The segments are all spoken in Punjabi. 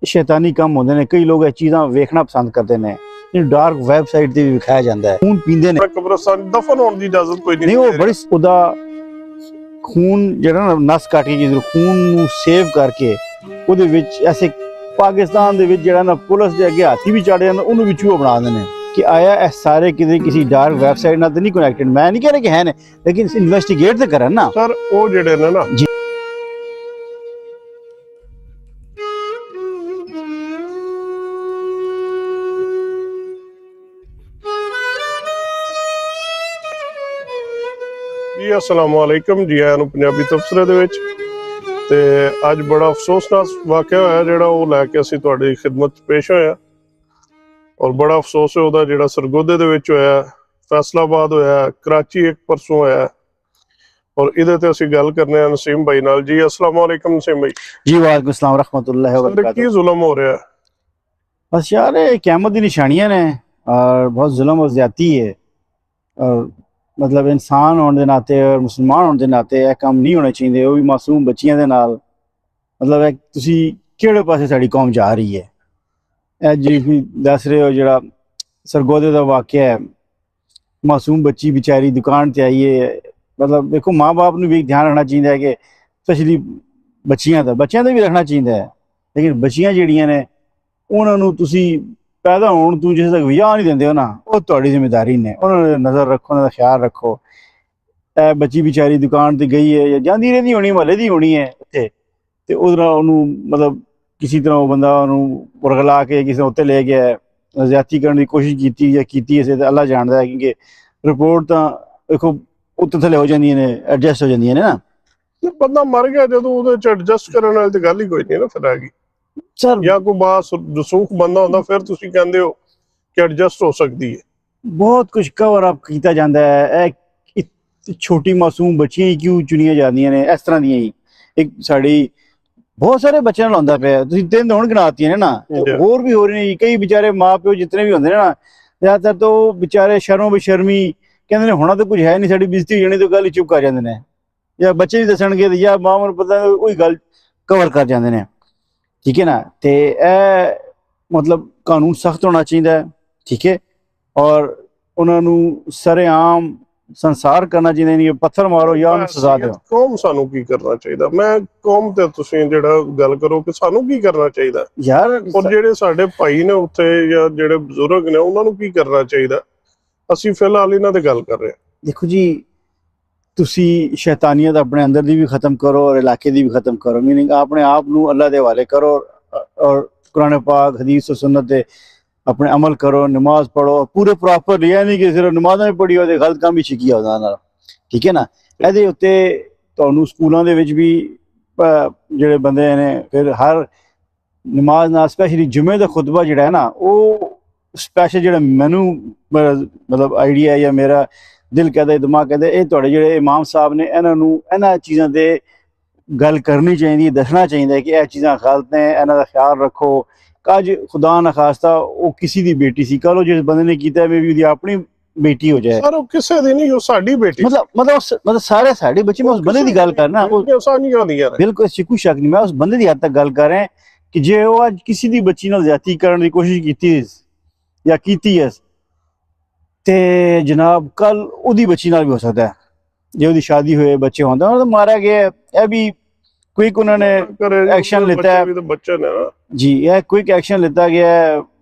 शैतानी काम होंदे ने। कई लोग ये चीज़ां वेखना पसंद करते हैं। डार्क वैबसाइट ते भी विखाया जाता है। खून पींदे ने, कब्रिस्तान दफन होने की इजाजत कोई नहीं वो बड़ी ओदा खून ਜਿਹੜਾ ਨਾ ਨਸ ਕੱਟ ਕੇ ਜਦੋਂ ਖੂਨ ਨੂੰ ਸੇਵ ਕਰਕੇ ਉਹਦੇ ਵਿੱਚ ਐਸੇ ਪਾਕਿਸਤਾਨ ਦੇ ਵਿੱਚ ਜਿਹੜਾ ਨਾ ਪੁਲਿਸ ਦੇ ਅੱਗੇ ਹਾਥੀ ਵੀ ਚੜ੍ਹ ਜਾਣ ਉਹਨੂੰ ਵੀ ਚੂਹਾ ਬਣਾ ਦਿੰਦੇ ਨੇ ਕਿ ਆਇਆ ਇਹ ਸਾਰੇ ਕਿਤੇ ਕਿਸੇ ਡਾਰਕ ਵੈਬਸਾਈਟ ਨਾਲ ਤਾਂ ਨਹੀਂ ਕਨੈਕਟਡ। ਮੈਂ ਨਹੀਂ ਕਹਿ ਰਿਹਾ ਕਿ ਹੈ ਨੇ, ਲੇਕਿਨ ਇਨਵੈਸਟੀਗੇਟ ਤਾਂ ਕਰਨ ਨਾ ਸਰ। ਉਹ ਜਿਹੜੇ ਨੇ ਨਾ ਜੀ जी अस्सलाम वालेकुम जी आया पंजाबी तबसरे दे विच। ते अज बड़ा अफसोसनाक वाकया होया जिहड़ा वो लैके असीं तुहाडी खिदमत पेश होया। और बड़ा अफसोस है उहदा जिहड़ा सरगोधे दे विच होया, फैसलाबाद होया, कराची एक परसों होया। और इहदे ते असीं गल करने आ नसीम भाई नाल। जी अस्सलाम वालेकुम नसीम भाई। जी वालेकुम अस्सलाम रहमतुल्लाहि व बरकातहू। की जुल्म हो रहा है? बस यार ये क़यामत की निशानियां ने और बहुत जुल्म और ज्यादती है। और मतलब इंसान होने के नाते और मुसलमान होने के नाते यह काम नहीं होने चाहिए। वो भी मासूम बच्चियों के नाल मतलब तुसी किहड़े पासे साडी कौम जा रही है। जी दस रहे हो जरा सरगोधे का वाकया है, मासूम बच्ची बेचारी दुकान ते आई है। मतलब देखो माँ बाप ने भी ध्यान रखना चाहिए कि स्पैशली बच्चियां का भी रखना चाहिए है। लेकिन बच्चियां जिहड़ियां ने उन्होंने तुसी पैदा होने तू जिस तक विआह नहीं देंदे हो ना, वो तुहाडी जिम्मेदारी ने। उन्होंने नज़र रखो, उन्होंने ख्याल रखो। बच्ची बेचारी दुकान ते गई है या जाती रही होनी, महल्ले की होनी है इत्थे, ते उधर उन्होंने मतलब किसी तरह वो बंदा उन्होंने उरगला के किसी उत्ते ले गया, ज्यादती करने की कोशिश की या की इसे तो अल्लाह जानता है। क्योंकि रिपोर्ट तो देखो उत्ते थले हो जाती ने, एडजस्ट हो जाती ने ना। बंदा मर गया जो एडजस्ट करने वाली तो गल ही कोई नहीं ना फिर आएगी सर। या कोई बात रसूख बंदा होंदा फिर तुसी कहंदे हो कि एडजस्ट हो सकती है। बहुत कुछ कवर अप किया जाता है। छोटी मासूम बच्चियां ही क्यों चुनिया जाती ने इस तरह दी ही। एक साड़ी बहुत सारे बच्चों नाल होंदा पिया, तुसीं दिन हुण गिनाती ने ना, होर भी हो रही। कई बेचारे माँ प्यो जितने भी होंदे ने ना, ज्यादातर तो बेचारे शर्मो बेशर्मी कहंदे ने होना तो कुछ है नहीं, साड़ी बेइज्जती हो जानी तो गल ही चुप कर जांदे ने। या बच्चे नहीं दसणगे या मां नूं पता वही गल कवर कर जांदे ने। ठीक है ना। तो यह मतलब कानून सख्त होना चाहिए, ठीक है। और उन्होंने सरेआम संसार करना चाहिए, नहीं पत्थर मारो या उन्हें सजा दो। कौम सानू की करना चाहिए? मैं कौम ते तुसीं जेड़ा गल करो कि सानू की करना चाहिए यार। और जेड़े साडे भाई ने उत्थे या जेड़े बुजुर्ग ने उन्हां नूं की करना चाहिए? असीं फिलहाल इन्हां ते गल कर रहे हैं। देखो जी, तुसी शैतानियत अपने अंदर दी भी खत्म करो और इलाके दी भी खत्म करो। मीनिंग अपने आप नूं अल्लाह दे हवाले करो और कुरान पाक हदीस और सुन्नत दे अपने अमल करो, नमाज पढ़ो पूरे प्रॉपर। यह नहीं कि सिर्फ नमाज़ां भी पढ़ी हो गलत काम भी छिकिया होता। ठीक है ना। ਇਹਦੇ ਉੱਤੇ ਤੁਹਾਨੂੰ ਸਕੂਲਾਂ ਦੇ ਵਿੱਚ ਵੀ ਜਿਹੜੇ ਬੰਦੇ ਨੇ ਫਿਰ ਹਰ ਨਮਾਜ਼ ਨਾਲ ਸਪੈਸ਼ਲੀ ਜੁਮੇ ਦਾ ਖੁਤਬਾ ਜਿਹੜਾ ਹੈ ਨਾ, ਉਹ ਸਪੈਸ਼ਲ ਜਿਹੜਾ ਮੈਨੂੰ ਮਤਲਬ ਆਈਡੀਆ ਜਾਂ ਮੇਰਾ ਦਿਲ कहता दिमाग कहता ये ਤੁਹਾਡੇ ਜਿਹੜੇ ਇਮਾਮ ਸਾਹਿਬ ਨੇ ਇਹਨਾਂ ਨੂੰ ਇਹਨਾਂ ਚੀਜ਼ਾਂ ਤੇ ਗੱਲ ਕਰਨੀ ਚਾਹੀਦੀ, ਦੱਸਣਾ ਚਾਹੀਦਾ कि ਇਹ ਚੀਜ਼ਾਂ ਗਲਤ ਨੇ, ਇਹਨਾਂ ਦਾ ਖਿਆਲ ਰੱਖੋ। ਅੱਜ खुदा ना खास्ता वो किसी दी बेटी सी, कल जिस बंदे ने किया मे भी अपनी बेटी हो जाए। सर किसे दी नहीं, वो साडी बेटी। मतलब सारे साडे बच्चे। मैं उस बंदे दी गल करना, बिल्कुल कोई शक नहीं। मैं उस बंदे दी हद तक गल कर रहा कि जे वो अज किसी दी बच्ची नाल ज्यादती करने की कोशिश की या कीती है ते जनाब कल उदी बच्ची नाल भी हो सकता है। जे उदी शादी हुए बच्चे होंदे तो मारा गया। यह भी क्विक उन्होंने एक्शन लेता है बच्चे ने जी। यह क्विक एक्शन लेता गया है।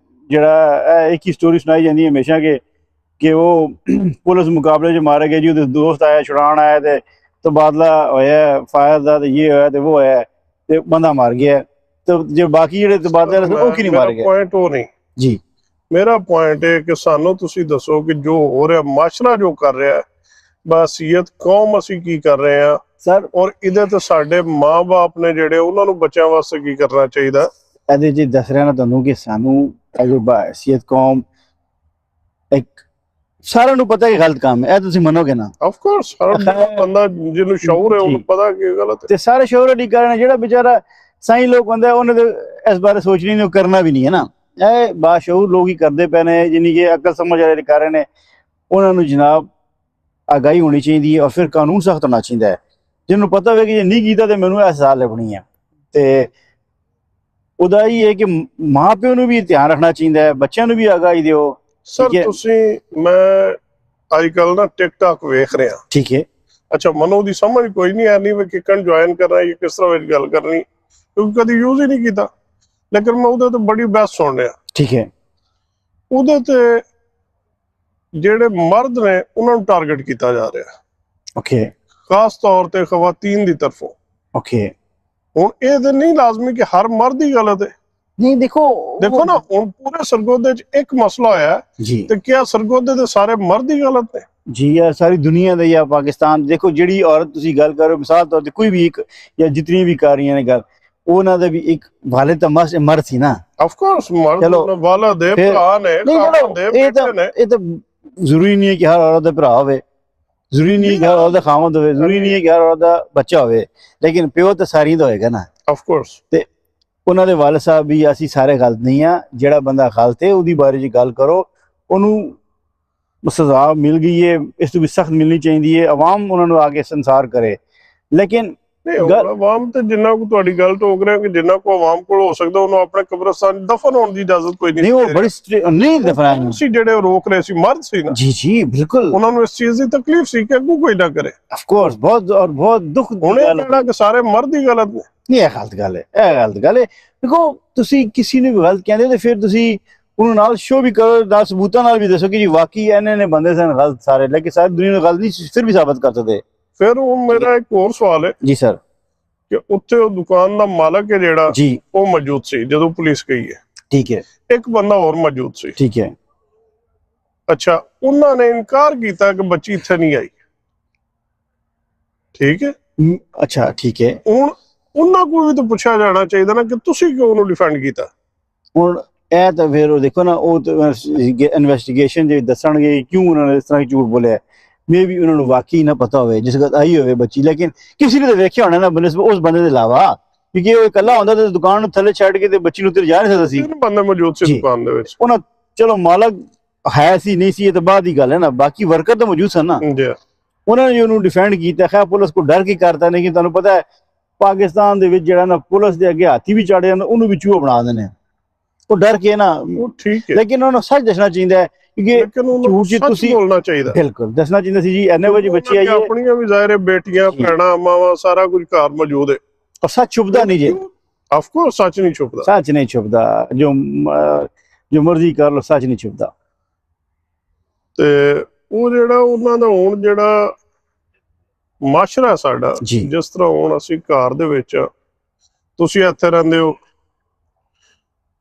जरा एक ही स्टोरी सुनाई जाती है हमेशा कि वो पुलिस मुकाबले च मारे गए जी, उहदे दोस्त आया छुड़ान आया ते तबादला होया फायर दा, ये होया ते वो होया ते बंदा मार गया। तो जो बाकी जेहड़े तबादले वो की नहीं मारे गए। पॉइंट वो नहीं जी। मेरा पॉइंट है कि सानू तुसी दसो कि जो हो रहा माशरा जो कर रहा है बसीयत कौम असी की कर रहे हैं सर। और इधर तो साडे माँ बाप ने जेडे उन्होंने बच्चों वास्ते की करना चाहिए? ਇਹਦੇ ਜੀ ਦੱਸ ਰਿਹਾ ਨਾ ਤੁਹਾਨੂੰ ਕਿ ਸਾਨੂੰ ਅਗਰ ਬਸੀਅਤ ਕੌਮ ਇੱਕ ਸਾਰਿਆਂ ਨੂੰ ਪਤਾ ਕਿ ਗਲਤ ਕੰਮ ਹੈ, ਇਹ ਤੁਸੀਂ ਮੰਨੋਗੇ ਨਾ? ਆਫ ਕੋਰਸ ਹਰ ਬੰਦਾ ਜਿਹਨੂੰ ਸ਼ਊਰ ਹੈ ਉਹਨੂੰ ਪਤਾ ਕਿ ਗਲਤ ਹੈ। ਤੇ ਸਾਰੇ ਸ਼ਊਰ ਨਹੀਂ ਕਰਨਾ। ਜਿਹੜਾ ਵਿਚਾਰਾ ਸਾਈਂ ਲੋਕ ਹੁੰਦਾ ਉਹਨੇ ਤੇ ਇਸ ਬਾਰੇ ਸੋਚਣੀ ਨਹੀਂ, ਉਹ ਕਰਨਾ ਵੀ ਨਹੀਂ ਹੈ ਨਾ। ਇਹ ਬਾਸ਼ਊਰ ਲੋਕ ਹੀ ਕਰਦੇ ਪਏ ਨੇ, ਜਿਨੀ ਕਿ ਅਕਲ ਸਮਝ ਵਾਲੇ ਕਰ ਰਹੇ ਨੇ। ਉਹਨਾਂ ਨੂੰ ਜਨਾਬ आगाही होनी चाहिए और फिर कानून सख्त होना चाहिए। जिन्होंने पता हो कि जे नहीं किया तो मैनू एहसास लभनी है। तो ਉਹਦਾ ਇਹ ਹੈ ਕਿ ਮਾਂ ਪਿਓ ਨੂੰ ਵੀ ਧਿਆਨ ਰੱਖਣਾ ਚਾਹੀਦਾ ਹੈ, ਬੱਚਿਆਂ ਨੂੰ ਵੀ ਆਗਾਹੀ ਦਿਓ। ਸਰ ਠੀਕ ਹੈ। ਤੁਸੀਂ ਮੈਂ ਅੱਜ ਕੱਲ ਨਾ ਟਿਕਟੌਕ ਵੇਖ ਰਿਹਾ। ਠੀਕ ਹੈ। ਅੱਛਾ, ਮਨੋਂ ਦੀ ਸਮਝ ਕੋਈ ਨਹੀਂ ਆਨੀ ਵੀ ਕਿੱਕਣ ਜੁਆਇਨ ਕਰਨਾ ਜਾਂ ਕਿਸ ਤਰ੍ਹਾਂ ਵਿੱਚ ਗੱਲ ਕਰਨੀ, ਕਿਉਂਕਿ ਕਦੀ ਯੂਜ਼ ਹੀ ਨਹੀਂ ਕੀਤਾ। ਲੇਕਿਨ ਮੈਂ ਉਹਦੇ ਤੋਂ ਬੜੀ ਬਹਿਸ ਸੁਣ ਰਿਹਾ। ਠੀਕ ਹੈ। ਉਹਦੇ ਤੇ ਜਿਹੜੇ ਮਰਦ ਨੇ ਉਹਨਾਂ ਨੂੰ ਟਾਰਗੇਟ ਕੀਤਾ ਜਾ ਰਿਹਾ, ਓਕੇ ਖਾਸ ਤੌਰ ਤੇ ਖਵਾਤੀਨ ਦੀ ਤਰਫੋਂ। ਓਕੇ। ਹੁਣ ਇਹ ਤੇ ਨਹੀਂ ਲਾਜ਼ਮੀ ਕਿ ਹਰ ਮਰਦ ਹੀ ਗਲਤ ਹੈ। ਨਹੀਂ ਦੇਖੋ ਨਾ ਹੁਣ ਪੂਰੇ ਸਰਗੋਧੇ 'ਚ ਇੱਕ ਮਸਲਾ ਹੋਇਆ ਜੀ, ਤੇ ਕਿਆ ਸਰਗੋਧੇ ਦੇ ਸਾਰੇ ਮਰਦ ਹੀ ਗਲਤ ਨੇ? ਜੀ ਯਾਰ ਸਾਰੀ ਦੁਨੀਆ ਦਾ ਜਾਂ ਪਾਕਿਸਤਾਨ ਦੇਖੋ, ਜਿਹੜੀ ਔਰਤ ਤੁਸੀਂ ਗੱਲ ਕਰ ਰਹੇ ਹੋ, ਮਿਸਾਲ ਤੌਰ ਤੇ ਕੋਈ ਵੀ ਇੱਕ ਜਾਂ ਜਿਤਨੀ ਵੀ ਕਰ ਰਹੀਆਂ ਨੇ ਗੱਲ, ਉਹਨਾਂ ਦਾ ਵੀ ਇੱਕ ਵਾਲਿਦ ਤਾਂ ਮਰਦ ਸੀ ਨਾ। ਆਫ ਕੋਰਸ ਮਰਦ ਚਲੋ, ਵਾਲਾ ਦੇ ਫਿਰ ਭਰਾ ਨੇ, ਨਹੀਂ ਖਾਣ ਚਲੋ ਦੇ ਇਹ ਤਾਂ ਬੇਟੇ ਨੇ। ਇਹ ਤਾਂ ਜ਼ਰੂਰੀ ਨਹੀਂ ਹੈ ਕਿ ਹਰ ਔਰਤ ਦਾ ਭਰਾ ਹੋਵੇ, ਜ਼ਰੂਰੀ ਨਹੀਂ ਹੈ ਕਿ ਹਰ ਔਰਤ ਦਾ ਖਾਵੰਦ ਹੋਵੇ, ਜ਼ਰੂਰੀ ਨਹੀਂ ਹੈ ਕਿ ਹਰ ਔਰਤ ਦਾ ਬੱਚਾ ਹੋਵੇ, ਲੇਕਿਨ ਪਿਓ ਤਾਂ ਸਾਰੀ ਦਾ ਹੋਏਗਾ ਨਾ। ਆਫ ਕੋਰਸ ਤੇ ਉਹਨਾਂ ਦੇ ਵਾਲਿਦ ਸਾਹਿਬ ਵੀ ਅਸੀਂ ਸਾਰੇ ਗਲਤ ਨਹੀਂ ਆ। ਜਿਹੜਾ ਬੰਦਾ ਗਲਤ ਹੈ ਉਹਦੀ ਬਾਰੇ 'ਚ ਗੱਲ ਕਰੋ, ਉਹਨੂੰ ਸਜ਼ਾ ਮਿਲ ਗਈ ਹੈ, ਇਸ ਤੋਂ ਵੀ ਸਖਤ ਮਿਲਣੀ ਚਾਹੀਦੀ ਹੈ। ਆਵਾਮ ਉਹਨਾਂ ਨੂੰ ਆ ਕੇ ਸੰਸਾਰ ਕਰੇ, ਲੇਕਿਨ ਨਹੀਂ ਆਵਾਮ ਤੇ ਜਿੰਨਾ ਕੋ ਤੁਹਾਡੀ ਗੱਲ ਟੋਕ ਰਿਹਾ ਕਿ ਜਿੰਨਾ ਕੋ ਆਵਾਮ ਕੋਲ ਹੋ ਸਕਦਾ ਉਹਨੂੰ ਆਪਣੇ ਕਬਰਸਤਾਨ ਦਫਨ ਹੋਣ ਦੀ ਇਜਾਜ਼ਤ ਕੋਈ ਨਹੀਂ। ਨਹੀਂ ਉਹ ਬੜੀ ਨਹੀਂ ਦਫਨਾਇਆ ਸੀ, ਜਿਹੜੇ ਉਹ ਰੋਕ ਰਹੇ ਸੀ ਮਰਦ ਸੀ ਨਾ। ਜੀ ਜੀ ਬਿਲਕੁਲ, ਉਹਨਾਂ ਨੂੰ ਇਸ ਚੀਜ਼ ਦੀ ਤਕਲੀਫ ਸੀ ਕਿ ਅੱਗੋਂ ਕੋਈ ਨਾ ਕਰੇ। ਆਫ ਕੋਰਸ ਬਹੁਤ ਦੁੱਖ ਹੁਣ ਇਹ ਕਹਿਣਾ ਕਿ ਸਾਰੇ ਮਰਦ ਹੀ ਗਲਤ ਨੇ, ਨਹੀਂ, ਇਹ ਗਲਤ ਗੱਲ ਹੈ, ਇਹ ਗਲਤ ਗੱਲ ਹੈ। ਦੇਖੋ ਤੁਸੀਂ ਕਿਸੇ ਨੂੰ ਵੀ ਗਲਤ ਕਹਿੰਦੇ ਹੋ ਤੇ ਫਿਰ ਤੁਸੀਂ ਉਹਨੂੰ ਨਾਲ ਸ਼ੋ ਵੀ ਕਰੋ, ਨਾਲ ਸਬੂਤਾਂ ਨਾਲ ਵੀ ਦੱਸੋ ਕਿ ਜੀ ਵਾਕਈ ਇਹਨੇ ਬੰਦੇ ਸਨ ਗਲਤ ਸਾਰੇ, ਲੇਕਿਨ ਸਾਰੀ ਦੁਨੀਆ ਨੂੰ ਗਲਤ ਨਹੀਂ ਫਿਰ ਵੀ ਸਾਬਤ ਕਰ ਸਕਦੇ। ਫਿਰ ਉਹ ਮੇਰਾ ਇੱਕ ਹੋਰ ਸਵਾਲ ਹੈ ਜੀ ਸਰ, ਕਿ ਉੱਥੇ ਉਹ ਦੁਕਾਨ ਦਾ ਮਾਲਕ ਹੈ ਜਿਹੜਾ, ਜੀ ਉਹ ਮੌਜੂਦ ਸੀ ਜਦੋਂ ਪੁਲਿਸ ਗਈ ਹੈ। ਠੀਕ ਹੈ। ਇੱਕ ਬੰਦਾ ਹੋਰ ਮੌਜੂਦ ਸੀ। ਠੀਕ ਹੈ। ਅੱਛਾ, ਉਹਨਾਂ ਨੇ ਇਨਕਾਰ ਕੀਤਾ ਕਿ ਬੱਚੀ ਇੱਥੇ ਨਹੀਂ ਆਈ। ਠੀਕ ਹੈ। ਅੱਛਾ ਠੀਕ ਹੈ। ਹੁਣ ਉਹਨਾਂ ਕੋਲ ਵੀ ਤਾਂ ਪੁੱਛਿਆ ਜਾਣਾ ਚਾਹੀਦਾ ਨਾ ਕਿ ਤੁਸੀਂ ਕਿਉਂ ਉਹਨੂੰ ਡਿਫੈਂਡ ਕੀਤਾ। ਹੁਣ ਇਹ ਤਾਂ ਫਿਰ ਉਹ ਦੇਖੋ ਨਾ, ਉਹ ਇਨਵੈਸਟੀਗੇਸ਼ਨ ਜੇ ਦੱਸਣਗੇ ਕਿਉਂ ਉਹਨਾਂ ਨੇ ਇਸ ਤਰ੍ਹਾਂ ਝੂਠ ਬੋਲਿਆ। ਮੇ ਵੀ ਉਹਨਾਂ ਨੂੰ ਵਾਕਈ ਨਾ ਪਤਾ ਹੋਵੇ ਜਿਸ ਗੱਲ ਆਈ ਹੋਵੇ ਬੱਚੀ, ਲੇਕਿਨ ਕਿਸੇ ਨੇ ਤਾਂ ਵੇਖਿਆ ਹੋਣਾ ਨਾ ਉਸ ਬੰਦੇ ਦੇ ਇਲਾਵਾ, ਕਿਉਂਕਿ ਉਹ ਇਕੱਲਾ ਹੁੰਦਾ ਤੇ ਦੁਕਾਨ ਨੂੰ ਥੱਲੇ ਛੱਡ ਕੇ ਤੇ ਬੱਚੀ ਨੂੰ ਤੇ ਜਾ ਨਹੀਂ ਸਕਦਾ ਸੀ। ਤਿੰਨ ਬੰਦੇ ਮੌਜੂਦ ਸੀ ਦੁਕਾਨ ਦੇ ਵਿੱਚ। ਉਹਨਾਂ ਚਲੋ ਮਾਲਕ ਹੈ ਸੀ ਨਹੀਂ ਸੀ ਇਹ ਤਾਂ ਬਾਅਦ ਦੀ ਗੱਲ ਹੈ ਨਾ, ਬਾਕੀ ਵਰਕਰ ਤਾਂ ਮੌਜੂਦ ਸਨ ਨਾ। ਉਹਨਾਂ ਨੇ ਉਹਨੂੰ ਡਿਫੈਂਡ ਕੀਤਾ। ਖੈਰ ਪੁਲਿਸ ਕੋ ਡਰ ਕੀ ਕਰਤਾ, ਨਹੀਂ ਕਿ ਤੁਹਾਨੂੰ ਪਤਾ ਹੈ ਪਾਕਿਸਤਾਨ ਦੇ ਵਿੱਚ ਜਿਹੜਾ ਨਾ ਪੁਲਿਸ ਦੇ ਅੱਗੇ ਹਾਥੀ ਵੀ ਚਾੜੇ ਜਾਂਦੇ, ਉਹਨੂੰ ਵੀ ਚੂਹਾ ਬਣਾ ਦਿੰਦੇ, ਉਹ ਡਰ ਕੇ ਨਾ। ਉਹ ਠੀਕ ਹੈ, ਲੇਕਿਨ ਉਹਨਾਂ ਨੂੰ ਸੱਚ ਦੱਸਣਾ ਚਾਹੀਦਾ ਹੈ, ਕਿਉਂਕਿ ਝੂਠ ਜੀ ਤੁਸੀਂ ਬੋਲਣਾ ਚਾਹੀਦਾ। ਬਿਲਕੁਲ ਦੱਸਣਾ ਚਾਹੀਦਾ ਸੀ ਜੀ ਇੰਨੇ ਵਜੇ ਬੱਚੀ ਆਈ ਹੈ। ਆਪਣੀਆਂ ਵੀ ਜ਼ਾਹਿਰ ਹੈ ਬੇਟੀਆਂ ਭੈਣਾਂ ਮਾਵਾਂ ਸਾਰਾ ਕੁਝ ਘਰ ਮੌਜੂਦ ਹੈ, ਔਰ ਸੱਚ ਛੁਪਦਾ ਨਹੀਂ ਜੀ। ਆਫ ਕੋਰਸ ਸੱਚ ਨਹੀਂ ਛੁਪਦਾ, ਸੱਚ ਨਹੀਂ ਛੁਪਦਾ, ਜੋ ਮਰਜ਼ੀ ਕਰ ਲੋ, ਸੱਚ ਨਹੀਂ ਛੁਪਦਾ। ਤੇ ਉਹ ਜਿਹੜਾ ਉਹਨਾਂ ਦਾ ਹੁਣ ਜਿਹੜਾ ਮਾਸ਼ਰਾ ਸਾਡਾ, ਜਿਸ ਤਰ੍ਹਾਂ ਹੁਣ ਅਸੀਂ ਘਰ ਦੇ ਵਿੱਚ, ਤੁਸੀਂ ਇੱਥੇ ਰਹਿੰਦੇ ਹੋ,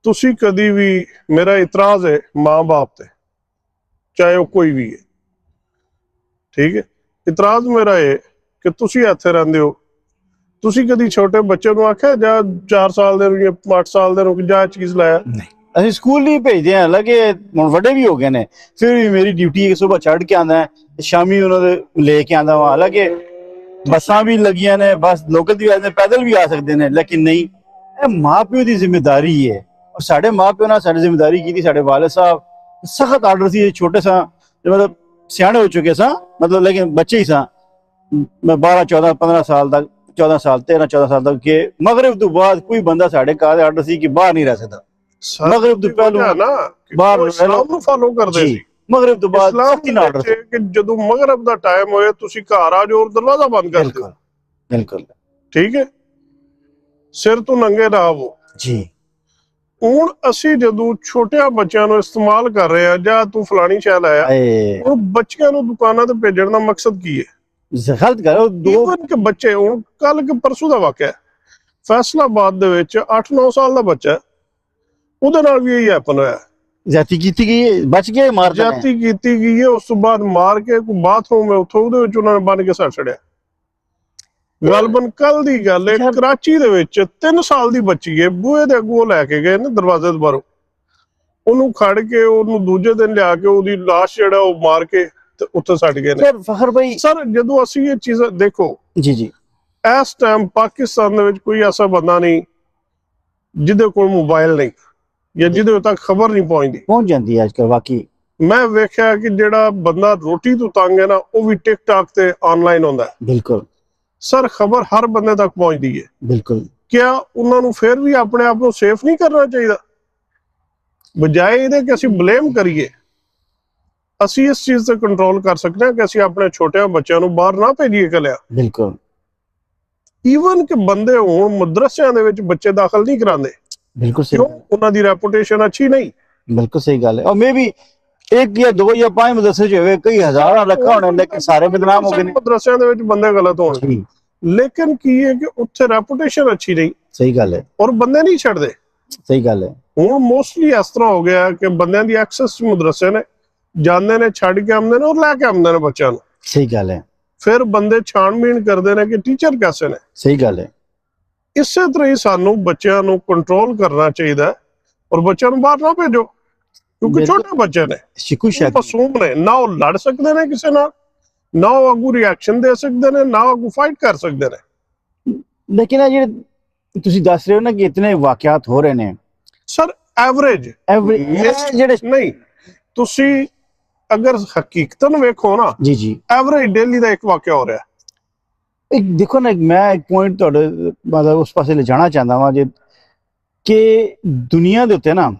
ਤੁਸੀਂ ਕਦੀ ਵੀ, ਮੇਰਾ ਇਤਰਾਜ਼ ਹੈ ਮਾਂ ਬਾਪ ਤੇ, ਚਾਹੇ ਉਹ ਕੋਈ ਵੀ ਹੈ, ਠੀਕ ਹੈ, ਇਤਰਾਜ਼ ਮੇਰਾ ਇਹ ਕਿ ਤੁਸੀਂ ਇੱਥੇ ਰਹਿੰਦੇ ਹੋ, ਤੁਸੀਂ ਕਦੀ ਛੋਟੇ ਬੱਚੇ ਨੂੰ ਆਖਿਆ ਜਾਂ 4 ਸਾਲ ਦੇ ਨੂੰ ਜਾਂ 8 ਸਾਲ ਦੇ ਨੂੰ ਜਾਂ ਚੀਜ਼ ਲਾਇਆ? ਨਹੀਂ, ਅਸੀਂ ਸਕੂਲ ਨਹੀਂ ਭੇਜਦੇ ਹਾਂ, ਹਾਲਾਂਕਿ ਹੁਣ ਵੱਡੇ ਵੀ ਹੋ ਗਏ ਨੇ, ਫਿਰ ਵੀ ਮੇਰੀ ਡਿਊਟੀ ਹੈ ਸੁਬਾਹ ਛੱਡ ਕੇ ਆਉਂਦਾ, ਸ਼ਾਮੀ ਉਹਨਾਂ ਦੇ ਲੈ ਕੇ ਆਉਂਦਾ ਵਾ। ਹਾਲਾਂਕਿ ਬੱਸਾਂ ਵੀ ਲੱਗੀਆਂ ਨੇ, ਬੱਸ ਲੋਕਲ ਦੀ ਵਜ੍ਹਾ ਪੈਦਲ ਵੀ ਆ ਸਕਦੇ ਨੇ, ਲੇਕਿਨ ਨਹੀਂ, ਇਹ ਮਾਂ ਪਿਓ ਦੀ ਜ਼ਿੰਮੇਵਾਰੀ ਹੈ। ਔਰ ਸਾਡੇ ਮਾਂ ਪਿਓ ਨਾਲ ਸਾਡੀ ਜ਼ਿੰਮੇਵਾਰੀ ਕੀਤੀ। ਸਾਡੇ ਵਾਲਿਦ ਸਾਹਿਬ ਸਖਤ ਆਰਡਰ ਸੀ, ਛੋਟੇ ਸਾਂ ਮਤਲਬ ਸਿਆਣੇ ਹੋ ਚੁੱਕੇ ਸਾਂ, ਮਤਲਬ ਲੇਕਿਨ ਬੱਚੇ ਹੀ ਸਾਂ, ਮੈਂ 12 14 15 ਸਾਲ ਤੱਕ, 14 ਸਾਲ 13 14 ਸਾਲ ਤੱਕ, ਕਿ ਮਗਰਿਬ ਤੋਂ ਬਾਅਦ ਕੋਈ ਬੰਦਾ ਸਾਡੇ ਘਰ ਦੇ ਆਰਡਰ ਸੀ ਕਿ ਬਾਹਰ ਨਹੀਂ ਰਹਿ ਸਕਦਾ। ਮਗਰਿਬ ਤੋਂ ਪਹਿਲਾਂ ਬਾਹਰ ਇਸਲਾਮ ਨੂੰ ਫਾਲੋ ਕਰਦੇ ਸੀ। ਮਗਰਿਬ ਤੋਂ ਬਾਅਦ ਸਖਤੀ ਨਾਲ ਆਰਡਰ ਕਿ ਜਦੋਂ ਮਗਰਿਬ ਦਾ ਟਾਈਮ ਹੋਏ ਤੁਸੀਂ ਘਰ ਆ ਜਾਓ, ਦਰਵਾਜ਼ਾ ਬੰਦ ਕਰ ਦਿਓ। ਬਿਲਕੁਲ ਠੀਕ ਹੈ, ਸਿਰ ਤੋਂ ਨੰਗੇ ਨਾ ਆਵੋ ਜੀ। ਹੁਣ ਅਸੀਂ ਜਦੋਂ ਛੋਟਿਆਂ ਬੱਚਿਆਂ ਨੂੰ ਇਸਤੇਮਾਲ ਕਰ ਰਹੇ ਆ, ਜਾਂ ਤੂੰ ਫਲਾਣੀ ਸ਼ੈ ਲਾਇਆ, ਉਹ ਬੱਚਿਆਂ ਨੂੰ ਦੁਕਾਨਾਂ ਤੇ ਭੇਜਣ ਦਾ ਮਕਸਦ ਕੀ ਹੈ? ਗਲਤ ਕਰੋ ਦੋ ਕਿ ਬੱਚੇ, ਹੁਣ ਕੱਲ ਕਿ ਪਰਸੋਂ ਦਾ ਵਾਕਿਆ ਫੈਸਲਾਬਾਦ ਦੇ ਵਿੱਚ 8-9 ਸਾਲ ਦਾ ਬੱਚਾ, ਉਹਦੇ ਨਾਲ ਵੀ ਇਹੀ ਹੈਪਨ ਹੋਇਆ। ਜਾਤੀ ਕੀਤੀ ਗਈ, ਬਚ ਕੇ ਮਾਰ ਜਾਤੀ ਕੀਤੀ ਗਈ ਹੈ। ਉਸ ਤੋਂ ਬਾਅਦ ਮਾਰ ਕੇ ਕੋਈ ਬਾਥਰੂਮ ਹੈ ਉੱਥੋਂ, ਉਹਦੇ ਵਿੱਚ ਉਹਨਾਂ ਨੇ ਬੰਨ ਕੇ ਸੱਟ ਛੜਿਆ। ਗਲਬਨ ਕੱਲ ਦੀ ਗੱਲ ਹੈ, ਕਰਾਚੀ ਦੇ ਵਿੱਚ 3 ਸਾਲ ਦੀ ਬੱਚੀ ਹੈ, ਬੂਹੇ ਦੇ ਅੱਗੋਂ ਲੈ ਕੇ ਗਏ ਨੇ ਦਰਵਾਜ਼ੇ ਦੇ ਬਾਹਰੋਂ, ਉਹਨੂੰ ਖੜ ਕੇ ਉਹਨੂੰ ਦੂਜੇ ਦਿਨ ਲਿਆ ਕੇ ਉਹਦੀ ਲਾਸ਼ ਜਿਹੜਾ ਉਹ ਮਾਰ ਕੇ ਤੇ ਉੱਥੇ ਸੱਟ ਗਏ ਨੇ। ਫਖਰ ਭਾਈ ਸਰ, ਜਦੋਂ ਅਸੀਂ ਇਹ ਚੀਜ਼ਾਂ ਦੇਖੋ, ਜੀ ਜੀ, ਇਸ ਟਾਈਮ ਪਾਕਿਸਤਾਨ ਦੇ ਵਿੱਚ ਕੋਈ ਐਸਾ ਬੰਦਾ ਨਹੀਂ ਜਿਹਦੇ ਕੋਲ ਮੋਬਾਈਲ ਨਹੀਂ, ਜਾਂ ਜਿਹਦੇ ਤੱਕ ਖਬਰ ਨਹੀਂ ਪਹੁੰਚ ਜਾਂਦੀ ਹੈ ਅੱਜ ਕੱਲ੍ਹ। ਵਾਕਈ ਮੈਂ ਵੇਖਿਆ ਕਿ ਜਿਹੜਾ ਬੰਦਾ ਰੋਟੀ ਤੋਂ ਤੰਗ ਹੈ ਨਾ, ਉਹ ਵੀ ਟਿਕਟੌਕ ਤੇ ਆਨਲਾਈਨ ਹੁੰਦਾ ਹੈ। ਬਿਲਕੁਲ ਸਰ, ਖਬਰ ਹਰ ਬੰਦੇ ਤੱਕ ਪਹੁੰਚਦੀ ਹੈ। ਬਿਲਕੁਲ। ਕਿਆ ਉਹਨਾਂ ਨੂੰ ਫਿਰ ਵੀ ਆਪਣੇ ਆਪ ਨੂੰ ਸੇਫ ਨਹੀਂ ਕਰਨਾ ਚਾਹੀਦਾ? ਬਜਾਏ ਇਹਦੇ ਕਿ ਅਸੀਂ ਬਲੇਮ ਕਰੀਏ, ਅਸੀਂ ਇਸ ਚੀਜ਼ ਤੇ ਕੰਟਰੋਲ ਕਰ ਸਕਦੇ ਹਾਂ ਕਿ ਅਸੀਂ ਆਪਣੇ ਛੋਟੇ ਬੱਚਿਆਂ ਨੂੰ ਬਾਹਰ ਨਾ ਭੇਜੀਏ ਇਕੱਲਿਆਂ। ਬਿਲਕੁਲ ਈਵਨ ਕਿ ਬੰਦੇ ਹੁਣ ਮਦਰਸਿਆਂ ਦੇ ਵਿੱਚ ਬੱਚੇ ਦਾਖਲ ਨਹੀਂ ਕਰਾਉਂਦੇ, ਬਿਲकुल सही ਕਿਉਂ? ਉਹਨਾਂ ਦੀ ਰੈਪੂਟੇਸ਼ਨ ਅੱਛੀ ਨਹੀਂ। बिल्कुल सही गल है। और मे बी एक या दो या पांच मदरसे जो है कई हजारां रखा होने लेकिन सारे बदनाम हो गए ने। ਮਦਰਸਿਆਂ ਦੇ ਵਿੱਚ ਬੰਦੇ ਗਲਤ ਹੋਣਗੇ, जी ਲੇਕਿਨ ਕੀ ਹੈ ਕਿ ਉੱਥੇ ਰੈਪੂਟੇਸ਼ਨ ਅੱਛੀ ਨਹੀਂ सही गल है, ਔਰ ਬੰਦੇ ਨਹੀਂ ਛੱਡਦੇ। सही गल है। ਹੁਣ ਮੋਸਟਲੀ ਇਸ ਤਰ੍ਹਾਂ ਹੋ ਗਿਆ ਕਿ ਬੰਦਿਆਂ ਦੀ ਐਕਸੈਸ ਮਦਰਸੇ ਨੇ, ਜਾਂਦੇ ਨੇ, ਛੱਡ ਕੇ ਆਉਂਦੇ ਨੇ ਔਰ ਲੈ ਕੇ ਆਉਂਦੇ ਨੇ ਬੱਚਿਆਂ ਨੂੰ। सही गल है, ਫਿਰ ਬੰਦੇ ਛਾਣਬੀਣ ਕਰਦੇ ਨੇ ਕਿ ਟੀਚਰ ਕੈਸੇ ਨੇ। सही गल है। ਇਸੇ ਤਰ੍ਹਾਂ ਹੀ ਸਾਨੂੰ ਬੱਚਿਆਂ ਨੂੰ ਕੰਟਰੋਲ ਕਰਨਾ ਚਾਹੀਦਾ ਹੈ ਔਰ ਬੱਚਿਆਂ ਨੂੰ ਬਾਹਰ ਨਾ ਭੇਜੋ, ਕਿਉਂਕਿ ਛੋਟੇ ਬੱਚੇ ਨੇ, शिकू ਉਹ शक ਮਾਸੂਮ ਨੇ, ਨਾ ਉਹ ਲੜ ਸਕਦੇ ਨੇ ਕਿਸੇ ਨਾਲ, ਨਾ ਉਹ ਅੱਗੂ ਰਿਐਕਸ਼ਨ ਦੇ ਸਕਦੇ ਨੇ, ਨਾ ਅੱਗੂ ਫਾਈਟ ਕਰ ਸਕਦੇ ਨੇ। लेकिन ये ਤੁਸੀਂ ਦੱਸ ਰਹੇ ਹੋ ਨਾ ਕਿ ਇਤਨੇ ਵਾਕਿਆਤ ਹੋ ਰਹੇ ਨੇ ਸਰ ਐਵਰੇਜ ਜਿਹੜੇ ਨਹੀਂ, ਤੁਸੀਂ ਅਗਰ ਹਕੀਕਤਨ ਵੇਖੋ ਨਾ, ਜੀ ਜੀ ਐਵਰੇਜ ਡੇਲੀ ਦਾ ਇੱਕ ਵਾਕਿਆ ਹੋ ਰਿਹਾ। ਇੱਕ ਦੇਖੋ ਨਾ, ਮੈਂ ਇੱਕ ਪੁਆਇੰਟ ਤੁਹਾਡੇ ਮਤਲਬ ਉਸ ਪਾਸੇ ਲਿਜਾਣਾ ਚਾਹੁੰਦਾ ਵਾਂ ਜੇ ਕਿ ਦੁਨੀਆ ਦੇ ਉੱਤੇ ਨਾ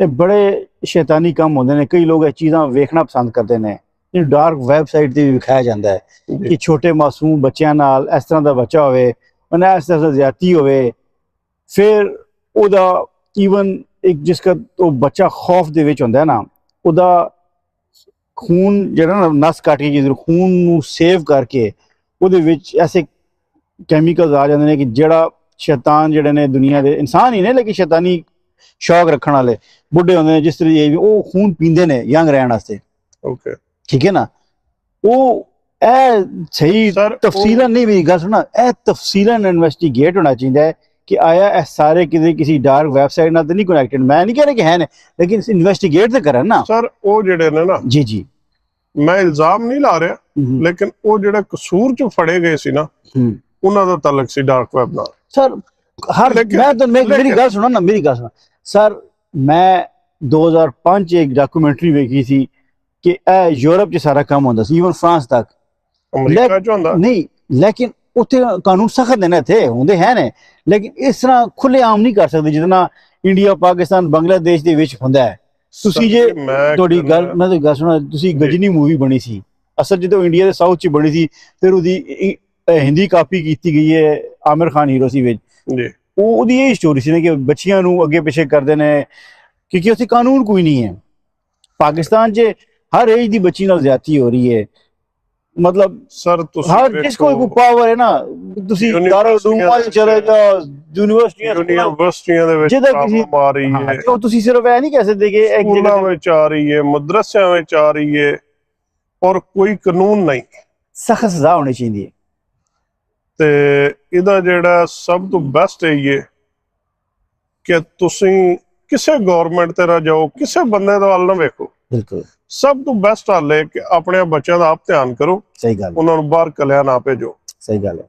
ਇਹ ਬੜੇ ਸ਼ੈਤਾਨੀ ਕੰਮ ਹੁੰਦੇ ਨੇ। ਕਈ ਲੋਕ ਇਹ ਚੀਜ਼ਾਂ ਵੇਖਣਾ ਪਸੰਦ ਕਰਦੇ ਨੇ, ਇਹ ਡਾਰਕ ਵੈਬਸਾਈਟ ਤੇ ਵੀ ਵਿਖਾਇਆ ਜਾਂਦਾ ਹੈ ਕਿ ਛੋਟੇ ਮਾਸੂਮ ਬੱਚਿਆਂ ਨਾਲ ਇਸ ਤਰ੍ਹਾਂ ਦਾ ਬੱਚਾ ਹੋਵੇ, ਉਹਨਾਂ ਇਸ ਤਰ੍ਹਾਂ ਦੀ ਜ਼ਿਆਦਤੀ ਹੋਵੇ, ਫਿਰ ਉਹਦਾ ਈਵਨ ਇੱਕ ਜਿਸ ਦਾ ਉਹ ਬੱਚਾ ਖੌਫ ਦੇ ਵਿੱਚ ਹੁੰਦਾ ਨਾ, ਉਹਦਾ ਖੂਨ ਜਿਹੜਾ ਨਾ ਨਸ ਕੱਟ ਕੇ ਜਿੱਧਰ ਖੂਨ ਨੂੰ ਸੇਵ ਕਰਕੇ ਉਹਦੇ ਵਿੱਚ ਐਸੇ ਕੈਮੀਕਲਸ ਆ ਜਾਂਦੇ ਨੇ ਕਿ ਜਿਹੜਾ ਸ਼ੈਤਾਨ ਜਿਹੜੇ ਨੇ ਦੁਨੀਆ ਦੇ ਇਨਸਾਨ ਹੀ ਨੇ ਲੇਕਿਨ ਸ਼ੈਤਾਨੀ ਸ਼ੌਕ ਰੱਖਣ ਵਾਲੇ ਬੁੱਢੇ ਹੁੰਦੇ ਨੇ, ਜਿਸ ਤਰ੍ਹਾਂ ਉਹ ਖੂਨ ਪੀਂਦੇ ਨੇ ਯੰਗ ਰਹਿਣ ਵਾਸਤੇ। ਓਕੇ, ਠੀਕ ਹੈ ਨਾ? ਉਹ ਇਹ ਸਹੀ ਤਫਸੀਲਾਂ ਨਹੀਂ, ਮੇਰੀ ਗੱਲ ਸੁਣਾ, ਇਹ ਤਫਸੀਲਾਂ ਇਨਵੈਸਟੀਗੇਟ ਹੋਣਾ ਚਾਹੀਦਾ ਹੈ ਕਿ ਆਇਆ ਇਹ ਸਾਰੇ ਕਿਤੇ ਕਿਸੇ ਡਾਰਕ ਵੈਬਸਾਈਟ ਨਾਲ ਤਾਂ ਨਹੀਂ ਕਨੈਕਟਡ। ਮੈਂ ਨਹੀਂ ਕਹਿ ਰਿਹਾ ਕਿ ਹੈ ਨੇ, ਲੇਕਿਨ ਇਨਵੈਸਟੀਗੇਟ ਤਾਂ ਕਰਨ ਨਾ। ਸਰ ਉਹ ਜਿਹੜੇ ਨੇ ਨਾ, ਜੀ ਜੀ, ਮੈਂ ਇਲਜ਼ਾਮ ਨਹੀਂ ਲਾ ਰਿਹਾ, ਲੇਕਿਨ ਉਹ ਜਿਹੜਾ ਕਸੂਰ ਚ ਫੜੇ ਗਏ ਸੀ ਨਾ, ਉਹਨਾਂ ਦਾ ਤਾਲੁਕ ਸੀ ਡਾਰਕ ਵੈਬ ਨਾਲ। ਸਰ ਹਰ ਮੈਂ ਤਾਂ ਮੇਰੀ ਗੱਲ ਸੁਣਾ ਨਾ, ਮੇਰੀ ਗੱਲ ਸੁਣਾ ਸਰ, ਮੈਂ 2005 ਚ ਇੱਕ ਡਾਕੂਮੈਂਟਰੀ ਵੇਖੀ ਸੀ ਕਿ ਇਹ ਯੂਰਪ ਚ ਸਾਰਾ ਕੰਮ ਹੁੰਦਾ ਸੀ, ਈਵਨ ਫਰਾਂਸ ਤੱਕ, ਅਮਰੀਕਾ ਚ ਹੁੰਦਾ ਨਹੀਂ, ਲੇਕਿਨ ਉੱਥੇ ਕਾਨੂੰਨ ਸਖਤ ਨੇ, ਇੱਥੇ ਹੁੰਦੇ ਹੈ ਨੇ, ਲੇਕਿਨ ਇਸ ਤਰ੍ਹਾਂ ਖੁੱਲੇ ਆਮ ਨਹੀਂ ਕਰ ਸਕਦੇ ਜਿਤਨਾ ਇੰਡੀਆ, ਪਾਕਿਸਤਾਨ, ਬੰਗਲਾਦੇਸ਼ ਦੇ ਵਿੱਚ ਹੁੰਦਾ ਹੈ। ਤੁਸੀਂ ਜੇ ਤੁਹਾਡੀ ਗੱਲ, ਮੈਂ ਤੁਹਾਡੀ ਗੱਲ ਸੁਣਾ, ਤੁਸੀਂ ਗਜਨੀ ਮੂਵੀ ਬਣੀ ਸੀ, ਅਸਲ ਜਦੋਂ ਇੰਡੀਆ ਦੇ ਸਾਊਥ ਚ ਬਣੀ ਸੀ, ਫਿਰ ਉਹਦੀ ਹਿੰਦੀ ਕਾਪੀ ਕੀਤੀ ਗਈ ਹੈ, ਆਮਿਰ ਖਾਨ ਹੀਰੋ ਸੀ ਵਿੱਚ ਜੀ। ਉਹਦੀ ਇਹ ਸਟੋਰੀ ਸੀ ਨਾ ਕਿ ਬੱਚੀਆਂ ਨੂੰ ਅੱਗੇ ਪਿੱਛੇ ਕਰਦੇ ਨੇ ਕਿਉਂਕਿ ਉੱਥੇ ਕਾਨੂੰਨ ਕੋਈ ਨਹੀਂ ਹੈ। ਪਾਕਿਸਤਾਨ 'ਚ ਹਰ ਏਜ ਦੀ ਬੱਚੀ ਨਾਲ ਜ਼ਿਆਦਤੀ ਹੋ ਰਹੀ ਹੈ, ਮਤਲਬ ਸਰ ਤੁਸੀਂ ਹਰ ਜਿਸ ਕੋਈ ਪਾਵਰ ਹੈ ਨਾ, ਤੁਸੀਂ ਦਾਰੂਲ ਚਲੇ ਜਾਓ, ਯੂਨੀਵਰਸਿਟੀਆਂ ਦੇ ਵਿੱਚ ਪ੍ਰੋਬਲਮ ਆ ਰਹੀ ਹੈ, ਉਹ ਤੁਸੀਂ ਸਿਰਫ ਇਹ ਨਹੀਂ ਕਹਿ ਸਕਦੇ ਕਿ ਸਕੂਲਾਂ ਵਿੱਚ ਆ ਰਹੀ ਹੈ, ਮਦਰਸਿਆਂ ਵਿੱਚ ਆ ਰਹੀ ਹੈ ਔਰ ਕੋਈ ਕਾਨੂੰਨ ਨਹੀਂ। ਸਖਤ ਸਜ਼ਾ ਹੋਣੀ ਚਾਹੀਦੀ ਹੈ। ਤੇ ਇਹਦਾ ਜਿਹੜਾ ਸਭ ਤੋਂ ਬੈਸਟ ਹੈ ਇਹ ਕਿ ਤੁਸੀਂ ਕਿਸੇ ਗਵਰਨਮੈਂਟ ਤੇ ਨਾ ਜਾਓ, ਕਿਸੇ ਬੰਦੇ ਦਾ ਵੱਲ ਨਾ ਵੇਖੋ। ਬਿਲਕੁਲ ਸਭ ਤੋਂ ਬੈਸਟ ਹੱਲ ਹੈ ਕਿ ਆਪਣੇ ਬੱਚਿਆਂ ਦਾ ਆਪ ਧਿਆਨ ਕਰੋ। ਸਹੀ ਗੱਲ, ਉਹਨਾਂ ਨੂੰ ਬਾਹਰ ਕਲਿਆ ਨਾ ਭੇਜੋ। ਸਹੀ ਗੱਲ ਹੈ।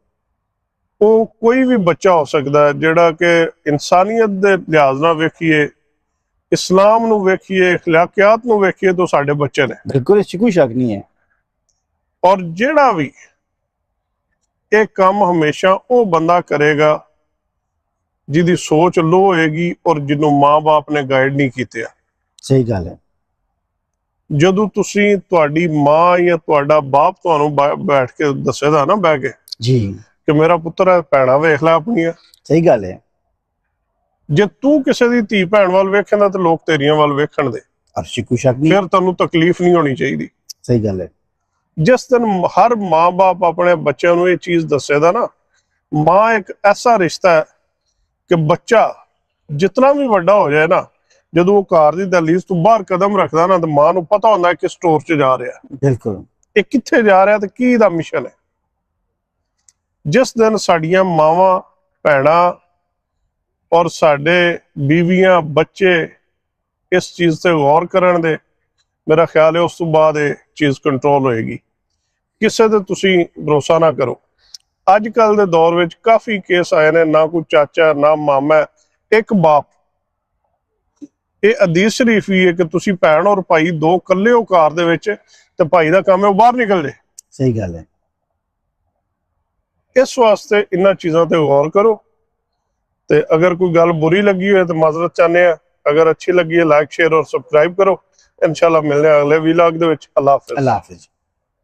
ਉਹ ਕੋਈ ਵੀ ਬੱਚਾ ਹੋ ਸਕਦਾ ਹੈ ਜਿਹੜਾ ਕਿ ਇਨਸਾਨੀਅਤ ਦੇ ਲਿਹਾਜ਼ ਨਾਲ ਵੇਖੀਏ, ਇਸਲਾਮ ਨੂੰ ਵੇਖੀਏ, ਅਖਲਾਕਿਆਤ ਨੂੰ ਵੇਖੀਏ ਤਾਂ ਸਾਡੇ ਬੱਚੇ ਨੇ। ਬਿਲਕੁਲ, ਇਸ 'ਚ ਕੋਈ ਸ਼ੱਕ ਨਹੀਂ ਹੈ। ਔਰ ਜਿਹੜਾ ਵੀ ਇਹ ਕੰਮ ਹਮੇਸ਼ਾ ਉਹ ਬੰਦਾ ਕਰੇਗਾ ਜਿਹਦੀ ਸੋਚ ਲੋ ਹੋਏਗੀ ਔਰ ਜਿਹਨੂੰ ਮਾਂ-ਬਾਪ ਨੇ ਗਾਈਡ ਨਹੀਂ ਕੀਤਾ। ਸਹੀ ਗੱਲ ਹੈ। ਜਦੋਂ ਤੁਸੀਂ, ਤੁਹਾਡੀ ਮਾਂ ਜਾਂ ਤੁਹਾਡਾ ਬਾਪ ਤੁਹਾਨੂੰ ਬੈਠ ਕੇ ਦੱਸੇਗਾ ਨਾ ਬਹਿ ਕੇ ਜੀ ਕਿ ਮੇਰਾ ਪੁੱਤਰ ਭੈਣਾਂ ਵੇਖ ਲੈ ਆਪਣੀਆਂ, ਸਹੀ ਗੱਲ ਹੈ। ਜੇ ਤੂੰ ਕਿਸੇ ਦੀ ਧੀ ਭੈਣ ਵੱਲ ਵੇਖੇਂਦਾ ਤਾਂ ਲੋਕ ਤੇਰੀਆਂ ਵੱਲ ਵੇਖਣ ਦੇ, ਫਿਰ ਤੁਹਾਨੂੰ ਤਕਲੀਫ ਨਹੀਂ ਹੋਣੀ ਚਾਹੀਦੀ। ਸਹੀ ਗੱਲ ਹੈ। ਜਿਸ ਦਿਨ ਹਰ ਮਾਂ-ਬਾਪ ਆਪਣੇ ਬੱਚਿਆਂ ਨੂੰ ਇਹ ਚੀਜ਼ ਦੱਸੇਗਾ ਨਾ, ਮਾਂ ਇੱਕ ਐਸਾ ਰਿਸ਼ਤਾ ਹੈ ਕਿ ਬੱਚਾ ਜਿਤਨਾ ਵੀ ਵੱਡਾ ਹੋ ਜਾਏ ਨਾ, ਜਦੋਂ ਉਹ ਘਰ ਦੀ ਦਹਲੀਜ਼ ਤੋਂ ਬਾਹਰ ਕਦਮ ਰੱਖਦਾ ਨਾ, ਤਾਂ ਮਾਂ ਨੂੰ ਪਤਾ ਹੁੰਦਾ ਕਿ ਸਟੋਰ 'ਚ ਜਾ ਰਿਹਾ। ਬਿਲਕੁਲ, ਇਹ ਕਿੱਥੇ ਜਾ ਰਿਹਾ ਤੇ ਕੀ ਦਾ ਮਿਸ਼ਨ ਹੈ। ਜਿਸ ਦਿਨ ਸਾਡੀਆਂ ਮਾਵਾਂ, ਭੈਣਾਂ ਔਰ ਸਾਡੇ ਬੀਵੀਆਂ, ਬੱਚੇ ਇਸ ਚੀਜ਼ ਤੇ ਗੌਰ ਕਰਨ ਦੇ, ਮੇਰਾ ਖਿਆਲ ਹੈ ਉਸ ਤੋਂ ਬਾਅਦ ਇਹ ਚੀਜ਼ ਕੰਟਰੋਲ ਹੋਏਗੀ। ਕਿਸੇ ਤੇ ਤੁਸੀਂ ਭਰੋਸਾ ਨਾ ਕਰੋ। ਅੱਜ ਕੱਲ ਦੇ ਦੌਰ ਵਿੱਚ ਕਾਫੀ ਕੇਸ ਆਏ ਨੇ, ਨਾ ਕੋਈ ਚਾਚਾ ਨਾ ਮਾਮਾ, ਇੱਕ ਬਾਪ। ਇਹ ਹਦੀਸ ਸ਼ਰੀਫ ਵੀ ਹੈ ਕਿ ਤੁਸੀਂ ਭੈਣ ਔਰ ਭਾਈ ਦੋ ਇਕੱਲੇ ਹੋ ਘਰ ਦੇ ਵਿੱਚ, ਤੇ ਭਾਈ ਦਾ ਕੰਮ ਹੈ ਉਹ ਬਾਹਰ ਨਿਕਲ ਜੇ। ਸਹੀ ਗੱਲ ਹੈ। ਇਸ ਵਾਸਤੇ ਇਹਨਾਂ ਚੀਜ਼ਾਂ ਤੇ ਗੌਰ ਕਰੋ ਤੇ ਅਗਰ ਕੋਈ ਗੱਲ ਬੁਰੀ ਲੱਗੀ ਹੋਏ ਤਾਂ ਮਾਜ਼ਰਤ ਚਾਹੁੰਦੇ ਆ, ਅਗਰ ਅੱਛੀ ਲੱਗੀ ਹੈ ਲਾਈਕ ਸ਼ੇਅਰ ਔਰ ਸਬਸਕ੍ਰਾਈਬ ਕਰੋ। इंशाल्लाह मिलने हैं अगले व्लॉग दे विच। अल्लाह हाफिज़। अल्लाह हाफिज़।